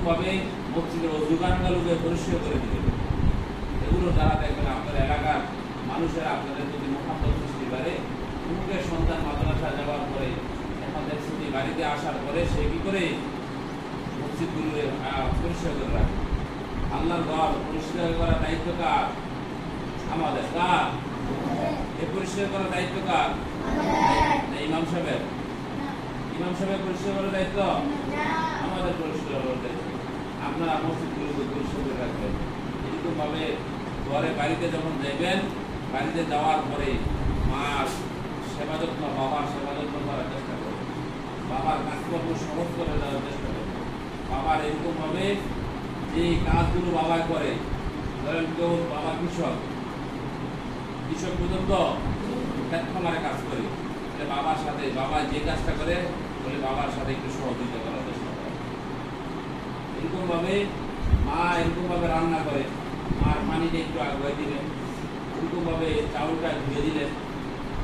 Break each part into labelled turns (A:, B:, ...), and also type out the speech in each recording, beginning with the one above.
A: ভাবে মসজিদের অজুগানগুলোকে পরিষ্কার করে দিবেন। এগুলো দ্বারা দেখবেন আপনার এলাকার মানুষেরা আপনাদের প্রতি মহাব্বত সৃষ্টি করে। অমুকের সন্তান মাদ্রাসা যাওয়ার পরে এখন দেখছেন বাড়িতে আসার পরে সে কি করে মসজিদগুলো পরিষ্কার করে রাখে। আল্লাহর ঘর পরিষ্কার করার দায়িত্ব কার? আমাদের। কার? এ পরিষ্কার করার দায়িত্ব কার? ইমাম সাহেবের। ইমাম সাহেবের পরিষ্কার করার দায়িত্ব আমাদের। পরিষ্কার করার দায়িত্ব আপনারা মসজিদগুলোকে পরিষ্কার করে রাখবেন। এরকম ভাবে ঘরে বাড়িতে যখন যাইবেন, বাড়িতে যাওয়ার পরে মার সেবা যত্ন, বাবার সেবা যত্ন করার চেষ্টা করবেন। বাবার কাজকর্ম সহজ করে দেওয়ার চেষ্টা করবেন। বাবার এরকম ভাবে যে কাজগুলো বাবা করে, ধরেন কেউ বাবা কৃষক পর্যন্ত খামারে কাজ করে, বাবার সাথে বাবা যে কাজটা করে বলে বাবার সাথে একটু সহযোগিতা করার চেষ্টা করে। এরকম ভাবে মা এরকম ভাবে রান্না করে, মার পানিটা একটু আগুয়াই দিলেন, এরকম ভাবে চাউলটা ধুয়ে দিলেন,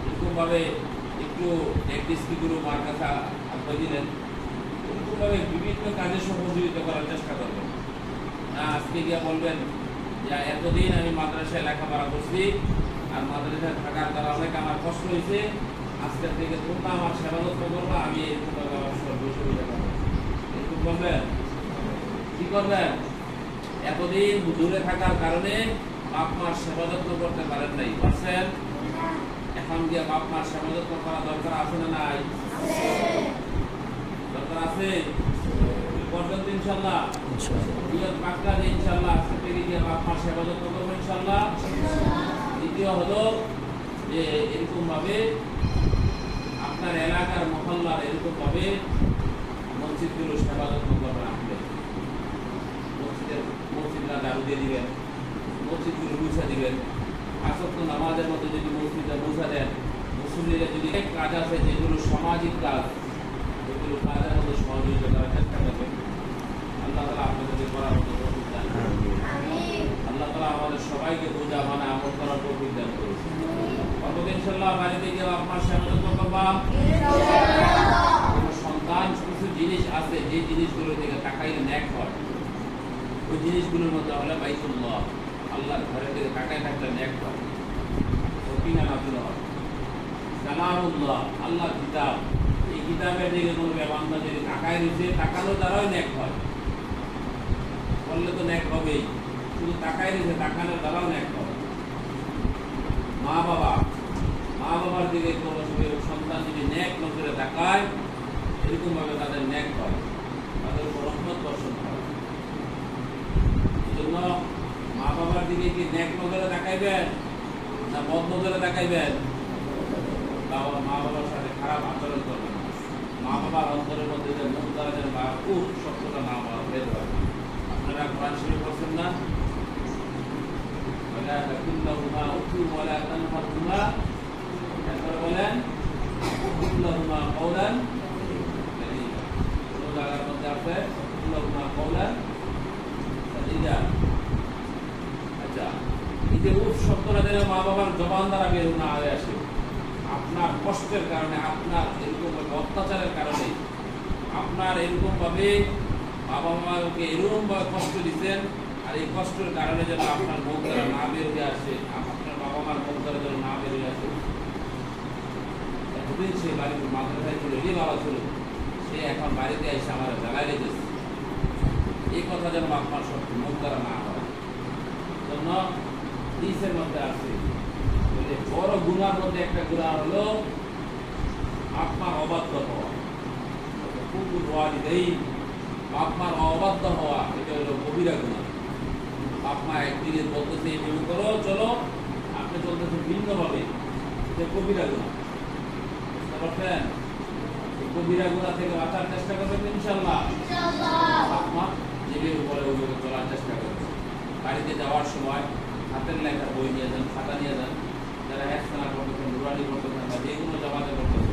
A: এরকম ভাবে একটু ডেকডিস্কিগুলো মার কাছে আগুয়াই দিলেন। এরকম ভাবে বিভিন্ন কাজে সহযোগিতা করার চেষ্টা করবেন। না আজকে গিয়ে বলবেন যে এতদিন আমি মাদ্রাসায় লেখাপড়া করছি আর মাদ্রাসায় থাকার দ্বারা অনেক আমার কষ্ট হয়েছে, আজকের থেকে তোমরা আমার সেবা যত্ন করবো, আমি এরকম ভাবে আমার সুবিধা করবো। এরকম করবেন? কি করবেন? এতদিন দূরে থাকার কারণে বাপ মার সেবা যত্ন করতে পারেন নাই, পারছেন? এখন গিয়ে বাপ মার সেবা যত্ন করা দরকার আছে না নাই? দরকার আছে। করবেন তো ইনশাল্লাহ? পাক্কা যে ইনশাল্লাহ আজকে থেকে গিয়ে বাপ মার সেবা যত্ন করবো ইনশাল্লাহ। দ্বিতীয় হলো যে এরকম ভাবে আপনার এলাকার মহল্লার এরকম ভাবে মসজিদগুলো সেবা যত্ন করবেন। আপনি মসজিদটা ঝাড়ু দিয়ে দিবেন, মসজিদগুলো মুছা দিবেন। আসক্ত নামাজের মধ্যে যদি মসজিদটা মুছা দেন, মুসলিমরা যদি অনেক কাজ আছে যেগুলো সামাজিক কাজ, ওইগুলো কাজের মধ্যে সহযোগিতা করার চেষ্টা করবেন। আল্লাহ তাআলা আপনাদের করার মতো তৌফিক দান করুন। আল্লাহ তাআলা আমাদের সবাইকে বোঝা মানে আমল করার তৌফিক দান করুন। ইনশাআল্লাহ বাড়িতে গিয়ে আপনার সেবা যত্ন করবা। সন্তান কিছু জিনিস আছে যে জিনিসগুলো থেকে তাকাইলে ন্যাক হয়, ওই জিনিসগুলোর মধ্যে হলে বাইতুল্লাহ, আল্লাহর ঘরের দিকে তাকায় থাকলে ন্যাক হয়। কালামুল্লাহ, আল্লাহর কিতাব, এই কিতাবের দিকে কোনো বান্দা যদি তাকায় রয়েছে, তাকানো দ্বারাই ন্যাক হয়। বললে তো ন্যাক হবেই, শুধু তাকায় রয়েছে, তাকানোর দ্বারাও ন্যাক হয়। মা বাবার দিকে কোনো সন্তান যদি ন্যাক নজরে তাকায়, এরকম ভাবে তাদের ন্যাক হয়, তাদের উপর রহমত বর্ষণ হয়। এই জন্য মা বাবার দিকে কি ন্যাক নজরে তাকাইবেন না বদ নজরে তাকাইবেন? মা বাবার সাথে খারাপ আচরণ করবেন। মা বাবার অন্তরের মধ্যে যে মুখ দ্বারা যেন খুব শব্দটা না বের হয়। আপনারা কোরআন শরীফ পড়ছেন না? বলেন কওলান কোন জায়গার মধ্যে আছে কওলান। আচ্ছা, এই যে উফ শব্দটা যেন মা বাবার জবান দ্বারা বের না হয়ে আসে। আপনার কষ্টের কারণে, আপনার এরকম অত্যাচারের কারণে, আপনার এরকম ভাবে বাবা মাকে এরকম ভাবে কষ্ট দিচ্ছেন, আর এই কষ্টের কারণে যেন আপনার মুখ দ্বারা না বের হয়ে আসে, আপনার বাবা মার মুখ দ্বারা যেন না বের হয়ে আসে। এতদিন সে বাড়িতে মাদ্রাসায় ছিল, এই বাবা ছিল, সে এখন বাড়িতে এসে আমার জ্বালায় রেখেছে। এই কথা যেন আপনার সব মুখ দ্বারা না হয়। জন্য হাদিসের মধ্যে আছে যে বড় গুনার মধ্যে একটা গুনাহ হলো আপনার অবাধ্য হওয়া। আপনার অবাধ্য হওয়া, এটা হলো কবিরা গুনাহ। আপনার একদিকে বলতেছে এইভাবে করো, চলো, আপনি চলতেছেন ভিন্নভাবে, এটা কবিরা গুনাহ। বুঝতে পারছেন? কবিরা গুনাহ থেকে বাঁচার চেষ্টা করবেন ইনশাআল্লাহ। আপনার জীবের উপরে ওইভাবে চলার চেষ্টা করবেন। বাড়িতে যাওয়ার সময় হাতের লেখা বই নিয়ে যান, খাতা নিয়ে যান। যারা একসানা করতেছেন, নুরানি করতেছেন বা যে কোনো জমাতে করতেছেন,